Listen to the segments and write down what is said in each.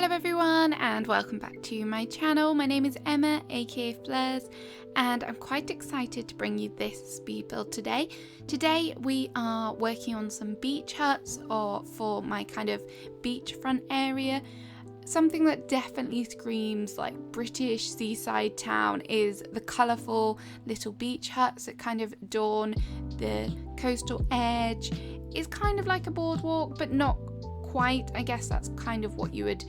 Hello everyone and welcome back to my channel. My name is Emma, aka Flares, and I'm quite excited to bring you this speed build today. Today we are working on some beach huts for my kind of beachfront area. Something that definitely screams like British seaside town is the colourful little beach huts that kind of adorn the coastal edge. It's kind of like a boardwalk, but not quite. I guess that's kind of what you would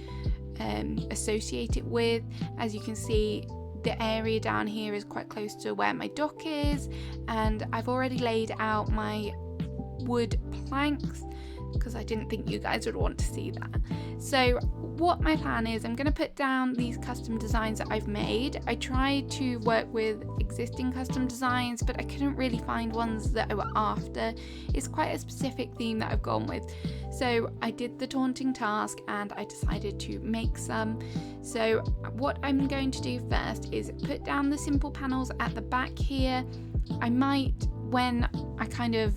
associate it with. As you can see, the area down here is quite close to where my dock is, and I've already laid out my wood planks because I didn't think you guys would want to see that. So what my plan is, I'm going to put down these custom designs that I've made. I tried to work with existing custom designs, but I couldn't really find ones that I were after. It's quite a specific theme that I've gone with. So I did the daunting task and I decided to make some. So what I'm going to do first is put down the simple panels at the back here. I might, when I kind of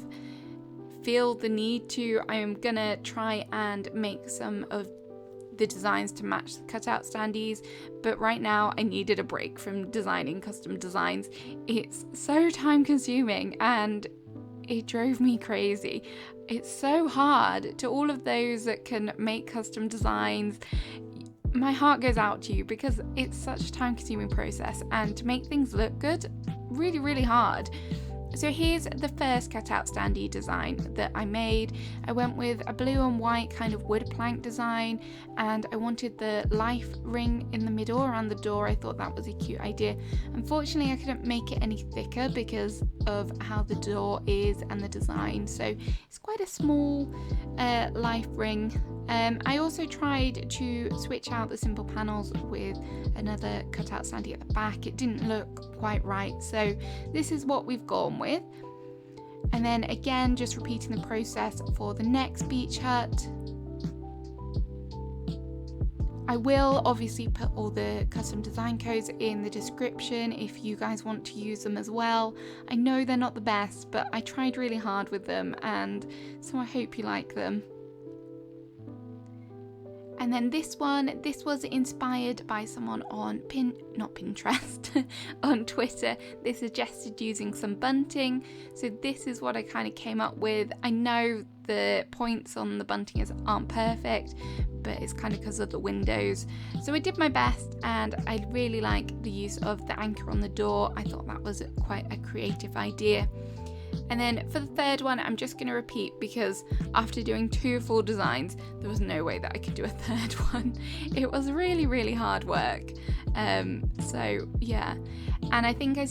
feel the need to, I'm gonna try and make some of the designs to match the cutout standees, but right now I needed a break from designing custom designs. It's so time consuming and it drove me crazy. It's so hard. To all of those that can make custom designs, my heart goes out to you because it's such a time consuming process, and to make things look good, really hard. So here's the first cutout standee design that I made. I went with a blue and white kind of wood plank design, and I wanted the life ring in the middle around the door. I thought that was a cute idea. Unfortunately, I couldn't make it any thicker because of how the door is and the design. So it's quite a small life ring. I also tried to switch out the simple panels with another cutout standee at the back. It didn't look quite right, so this is what we've gone with. And then again, just repeating the process for the next beach hut. I will obviously put all the custom design codes in the description if you guys want to use them as well. I know they're not the best, but I tried really hard with them, and so I hope you like them. And then this was inspired by someone on not Pinterest, on Twitter. They suggested using some bunting. So this is what I kind of came up with. I know the points on the bunting aren't perfect, but it's kind of because of the windows. So I did my best, and I really like the use of the anchor on the door. I thought that was quite a creative idea. And then for the third one, I'm just going to repeat because after doing 2 full designs, there was no way that I could do a third one. It was really hard work. So yeah, and I think I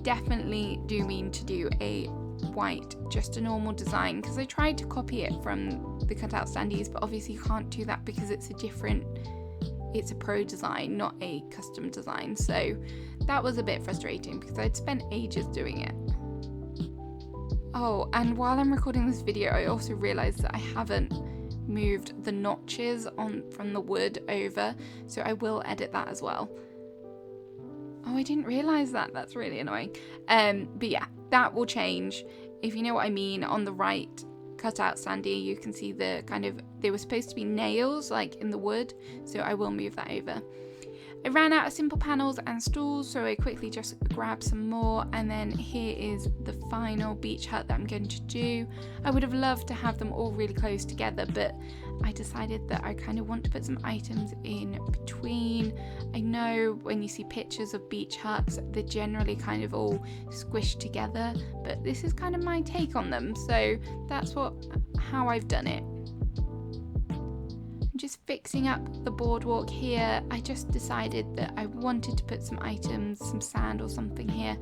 definitely do mean to do a white, just a normal design, because I tried to copy it from the cutout standees, but obviously you can't do that because it's a pro design, not a custom design. So that was a bit frustrating because I'd spent ages doing it. Oh, and while I'm recording this video, I also realised that I haven't moved the notches from the wood over, so I will edit that as well. Oh, I didn't realise that. That's really annoying. But yeah, that will change. If you know what I mean, on the right cutout standee, you can see the kind of, they were supposed to be nails like in the wood, so I will move that over. I ran out of simple panels and stools, so I quickly just grabbed some more, and then here is the final beach hut that I'm going to do. I would have loved to have them all really close together, but I decided that I kind of want to put some items in between. I know when you see pictures of beach huts, they're generally kind of all squished together, but this is kind of my take on them, so that's how I've done it. Just fixing up the boardwalk here. I just decided that I wanted to put some items, some sand or something here.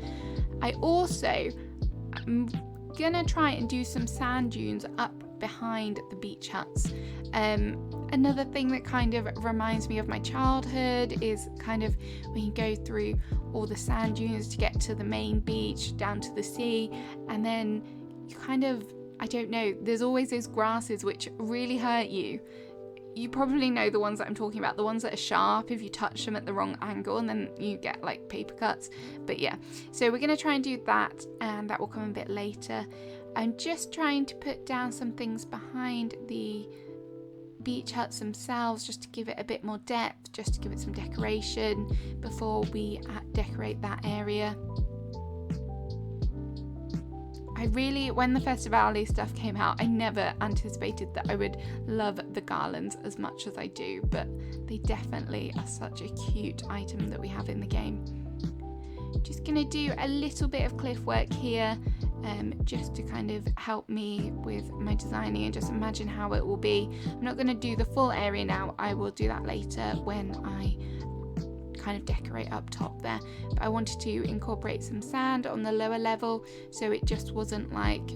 I'm gonna try and do some sand dunes up behind the beach huts. Another thing that kind of reminds me of my childhood is kind of when you go through all the sand dunes to get to the main beach, down to the sea, and then you kind of, I don't know, there's always those grasses which really hurt you. You probably know the ones that I'm talking about, the ones that are sharp if you touch them at the wrong angle, and then you get like paper cuts. But yeah, so we're going to try and do that, and that will come a bit later. I'm just trying to put down some things behind the beach huts themselves, just to give it a bit more depth, just to give it some decoration before we decorate that area. When the Festivale stuff came out, I never anticipated that I would love the garlands as much as I do, but they definitely are such a cute item that we have in the game. Just gonna do a little bit of cliff work here, just to kind of help me with my designing and just imagine how it will be. I'm not gonna do the full area now, I will do that later when I kind of decorate up top there, but I wanted to incorporate some sand on the lower level so it just wasn't like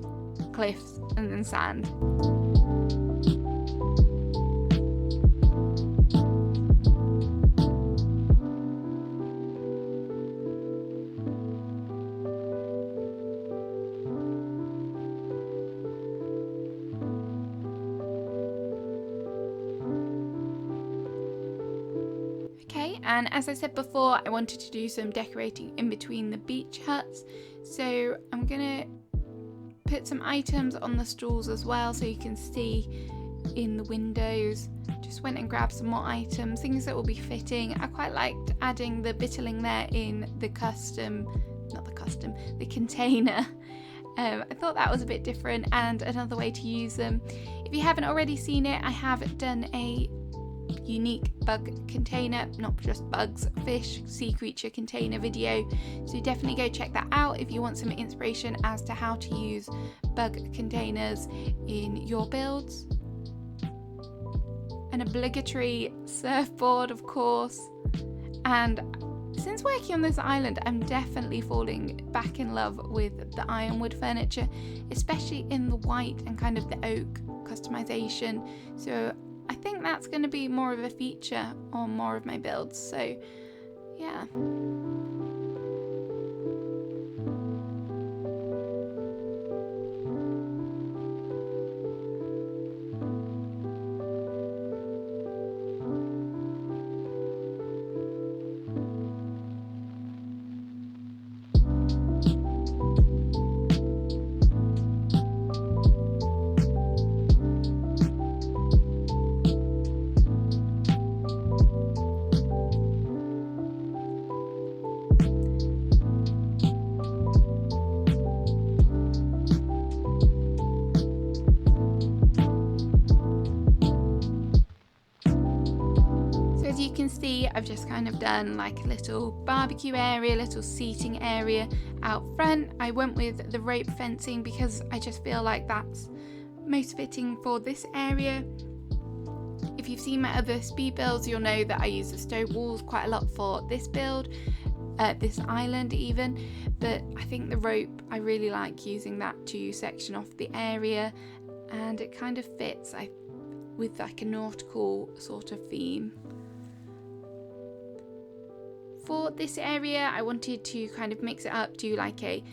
cliffs and then sand. And as I said before, I wanted to do some decorating in between the beach huts, so I'm gonna put some items on the stools as well so you can see in the windows. Just went and grabbed some more items, things that will be fitting. I quite liked adding the bitterling there in the the container. I thought that was a bit different and another way to use them. If you haven't already seen it, I have done a unique bug container, not just bugs, fish, sea creature container video, so definitely go check that out if you want some inspiration as to how to use bug containers in your builds. An obligatory surfboard, of course, and since working on this island, I'm definitely falling back in love with the ironwood furniture, especially in the white and kind of the oak customization, so I think that's going to be more of a feature on more of my builds, so yeah. See, I've just kind of done like a little barbecue area, little seating area out front. I went with the rope fencing because I just feel like that's most fitting for this area. If you've seen my other speed builds, you'll know that I use the stone walls quite a lot for this build, this island even, but I think the rope, I really like using that to section off the area, and it kind of fits with like a nautical sort of theme. For this area, I wanted to kind of mix it up, do like a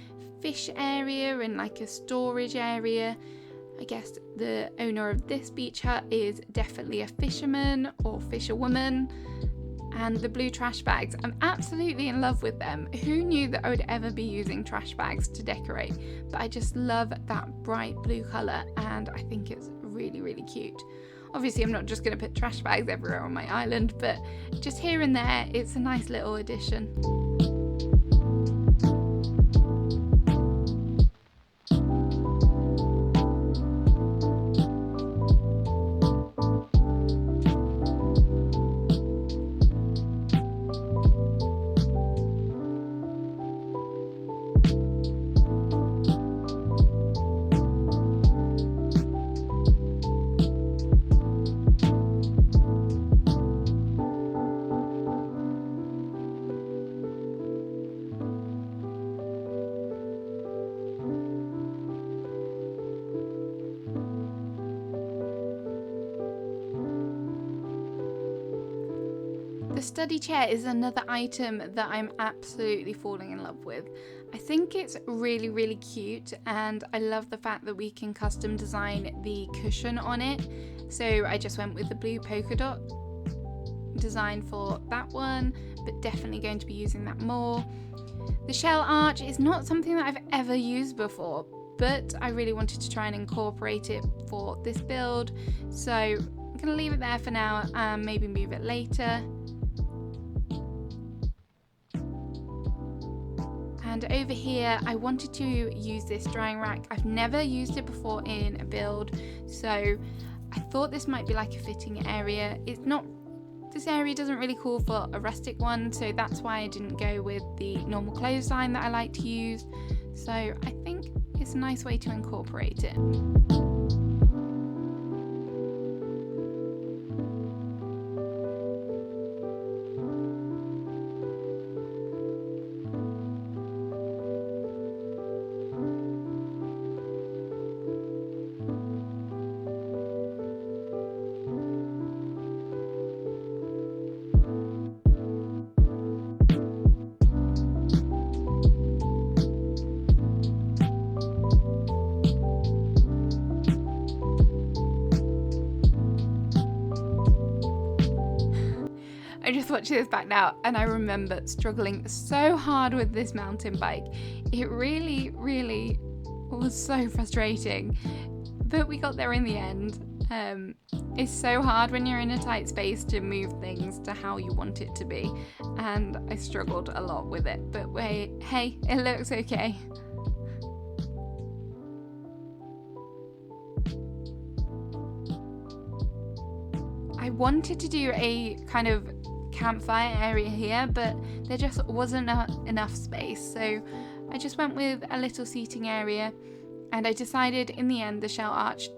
fish area and like a storage area. I guess the owner of this beach hut is definitely a fisherman or fisherwoman. And the blue trash bags, I'm absolutely in love with them. Who knew that I would ever be using trash bags to decorate? But I just love that bright blue colour and I think it's really, really cute. Obviously, I'm not just going to put trash bags everywhere on my island, but just here and there, it's a nice little addition. The study chair is another item that I'm absolutely falling in love with. I think it's really, really cute, and I love the fact that we can custom design the cushion on it. So I just went with the blue polka dot design for that one, but definitely going to be using that more. The shell arch is not something that I've ever used before, but I really wanted to try and incorporate it for this build. So I'm I'm gonna leave it there for now and maybe move it later. And over here, I wanted to use this drying rack. I've never used it before in a build, so I thought this might be like a fitting area. It's not, this area doesn't really call for a rustic one, so that's why I didn't go with the normal clothesline that I like to use. So I think it's a nice way to incorporate it. I just watched this back now and I remember struggling so hard with this mountain bike. It really, really was so frustrating, but we got there in the end. It's so hard when you're in a tight space to move things to how you want it to be, and I struggled a lot with it, but hey, it looks okay. I wanted to do a kind of campfire area here, but there just wasn't enough space, so I just went with a little seating area, and I decided in the end the shell arch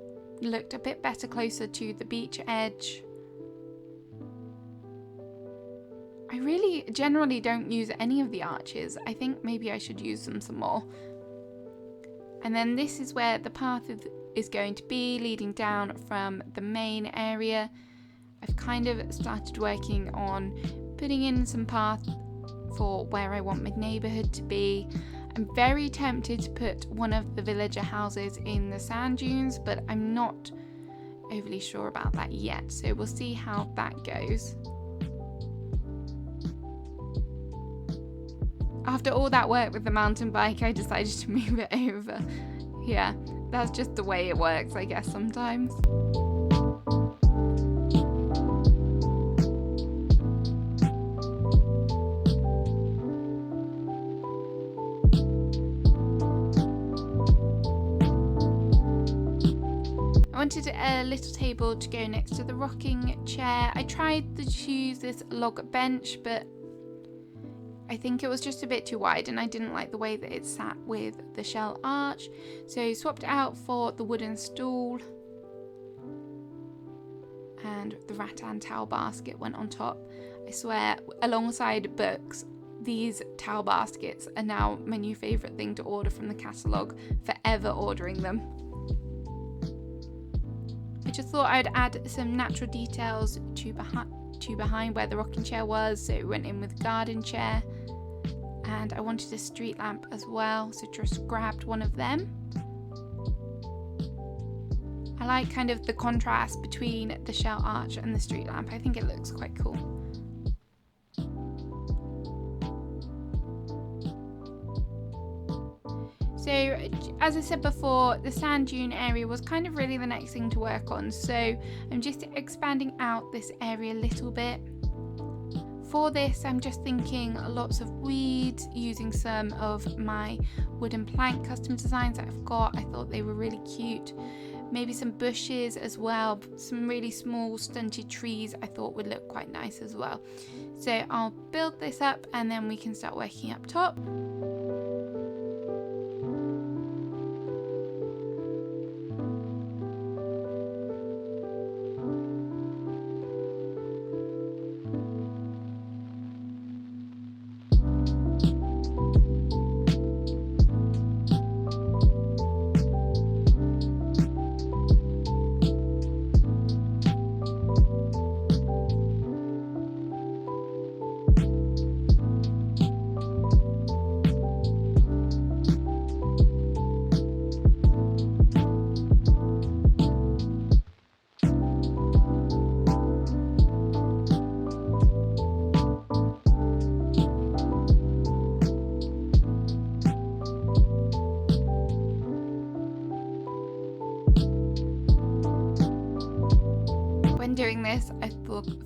looked a bit better closer to the beach edge. I really generally don't use any of the arches. I think maybe I should use them some more. And then this is where the path is going to be, leading down from the main area. I've kind of started working on putting in some path for where I want my neighbourhood to be. I'm very tempted to put one of the villager houses in the sand dunes, but I'm not overly sure about that yet, so we'll see how that goes. After all that work with the mountain bike, I decided to move it over. Yeah, that's just the way it works, I guess, sometimes. I wanted a little table to go next to the rocking chair. I tried to use this log bench, but I think it was just a bit too wide and I didn't like the way that it sat with the shell arch, so I swapped it out for the wooden stool, and the rattan towel basket went on top. I swear, alongside books, these towel baskets are now my new favourite thing to order from the catalogue, forever ordering them. I just thought I'd add some natural details to behind where the rocking chair was, so it went in with garden chair, and I wanted a street lamp as well, so just grabbed one of them. I like kind of the contrast between the shell arch and the street lamp. I think it looks quite cool. So, as I said before, the sand dune area was kind of really the next thing to work on, so I'm just expanding out this area a little bit. For this, I'm just thinking lots of weeds, using some of my wooden plank custom designs that I've got. I thought they were really cute. Maybe some bushes as well, some really small stunted trees I thought would look quite nice as well. So I'll build this up and then we can start working up top.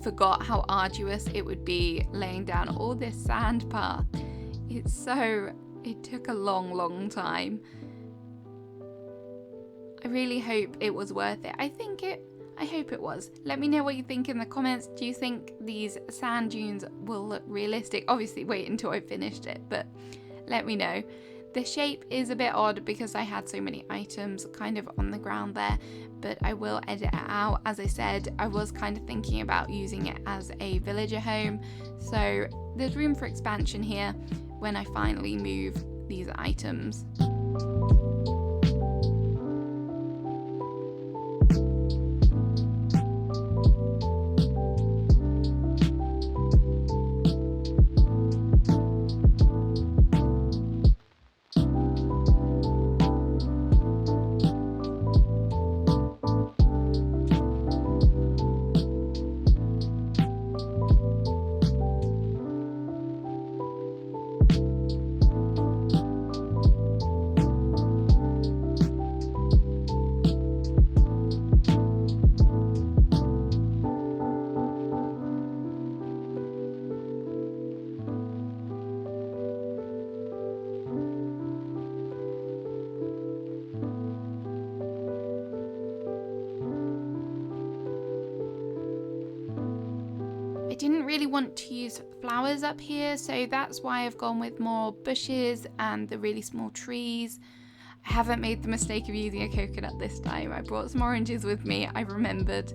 forgot how arduous it would be laying down all this sand path. It took a long time. I really hope it was worth it. I hope it was. Let me know what you think in the comments. Do you think these sand dunes will look realistic? Obviously wait until I finished it, but let me know. The shape is a bit odd because I had so many items kind of on the ground there, but I will edit it out. As I said, I was kind of thinking about using it as a villager home, so there's room for expansion here when I finally move these items. I didn't really want to use flowers up here, so that's why I've gone with more bushes and the really small trees. I haven't made the mistake of using a coconut this time. I brought some oranges with me, I remembered.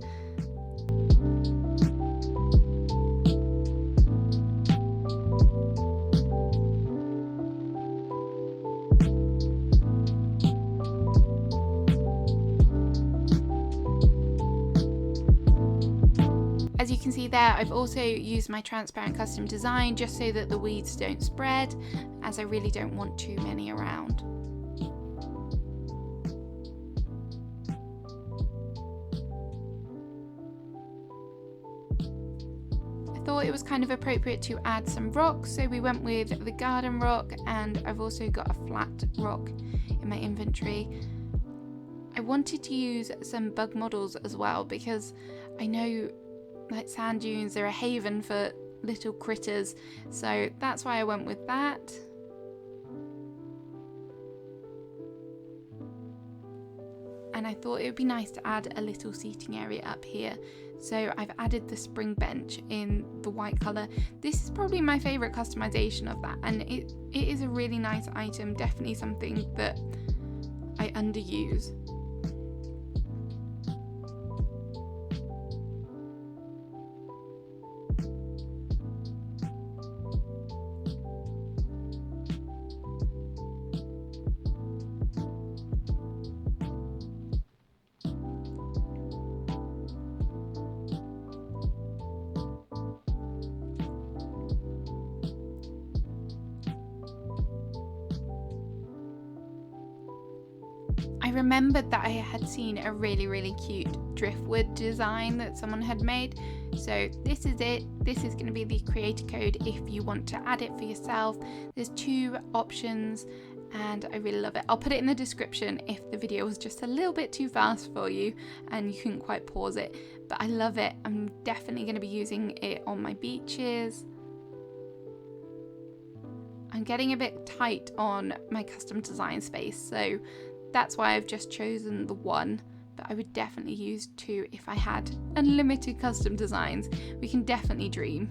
As you can see there, I've also used my transparent custom design just so that the weeds don't spread, as I really don't want too many around. I thought it was kind of appropriate to add some rocks, so we went with the garden rock, and I've also got a flat rock in my inventory. I wanted to use some bug models as well because I know like sand dunes are a haven for little critters, so that's why I went with that. And I thought it would be nice to add a little seating area up here, so I've added the spring bench in the white colour. This is probably my favourite customization of that, and it is a really nice item, definitely something that I underuse. I remembered that I had seen a really cute driftwood design that someone had made, so this is it. This is going to be the creator code if you want to add it for yourself. There's 2 options and I really love it. I'll put it in the description if the video was just a little bit too fast for you and you couldn't quite pause it, but I love it. I'm definitely going to be using it on my beaches. I'm getting a bit tight on my custom design space, so that's why I've just chosen the 1, but I would definitely use 2 if I had unlimited custom designs. We can definitely dream.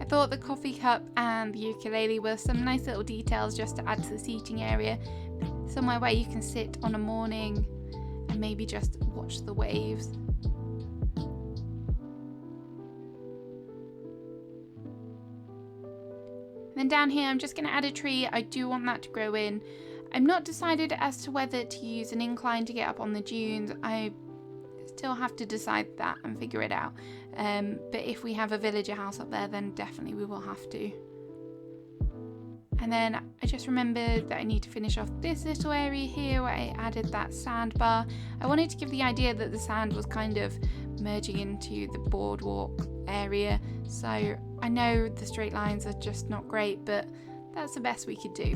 Thought the coffee cup and the ukulele were some nice little details just to add to the seating area, somewhere where you can sit on a morning and maybe just watch the waves. And then down here I'm just going to add a tree. I do want that to grow in. I'm not decided as to whether to use an incline to get up on the dunes. I still have to decide that and figure it out. But if we have a villager house up there, then definitely we will have to. And then I just remembered that I need to finish off this little area here where I added that sandbar. I wanted to give the idea that the sand was kind of merging into the boardwalk area. So I know the straight lines are just not great, but that's the best we could do.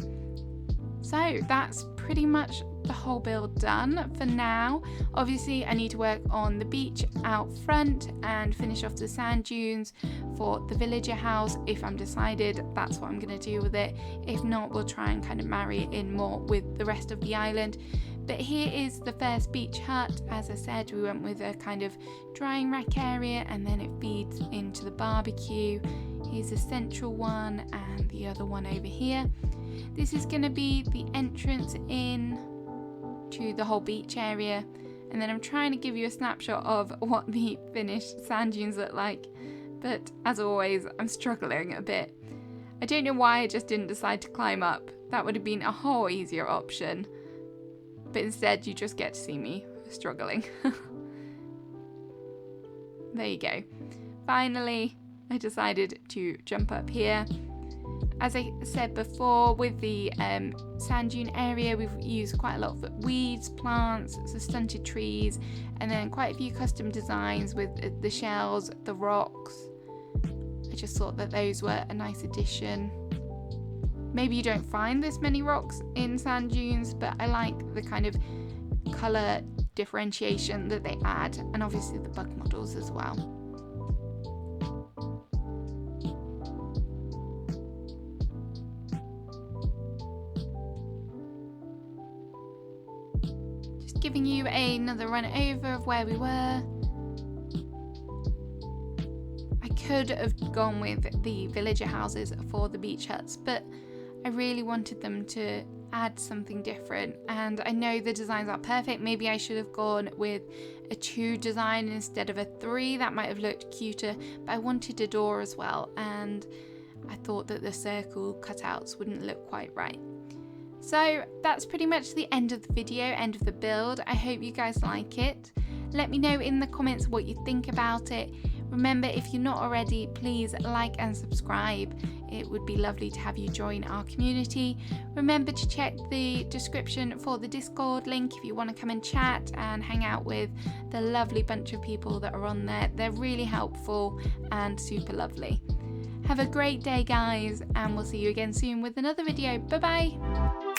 So that's pretty much the whole build done for now. Obviously I need to work on the beach out front and finish off the sand dunes for the villager house. If I'm decided, that's what I'm going to do with it. If not, we'll try and kind of marry it in more with the rest of the island. But here is the first beach hut. As I said, we went with a kind of drying rack area, and then it feeds into the barbecue. Here's the central one and the other one over here. This is going to be the entrance in to the whole beach area, and then I'm trying to give you a snapshot of what the finished sand dunes look like, but as always I'm struggling a bit. I don't know why I just didn't decide to climb up. That would have been a whole easier option, but instead you just get to see me struggling. There you go. Finally I decided to jump up here. As I said before, with the sand dune area, we've used quite a lot of weeds, plants, some stunted trees, and then quite a few custom designs with the shells, the rocks. I just thought that those were a nice addition. Maybe you don't find this many rocks in sand dunes, but I like the kind of colour differentiation that they add, and obviously the bug models as well. Giving you another run over of where we were. I could have gone with the villager houses for the beach huts, but I really wanted them to add something different, and I know the designs are perfect. Maybe I should have gone with a 2 design instead of a 3. That might have looked cuter, but I wanted a door as well, and I thought that the circle cutouts wouldn't look quite right. So that's pretty much the end of the video, end of the build. I hope you guys like it. Let me know in the comments what you think about it. Remember, if you're not already, please like and subscribe. It would be lovely to have you join our community. Remember to check the description for the Discord link if you want to come and chat and hang out with the lovely bunch of people that are on there. They're really helpful and super lovely. Have a great day, guys, and we'll see you again soon with another video. Bye bye.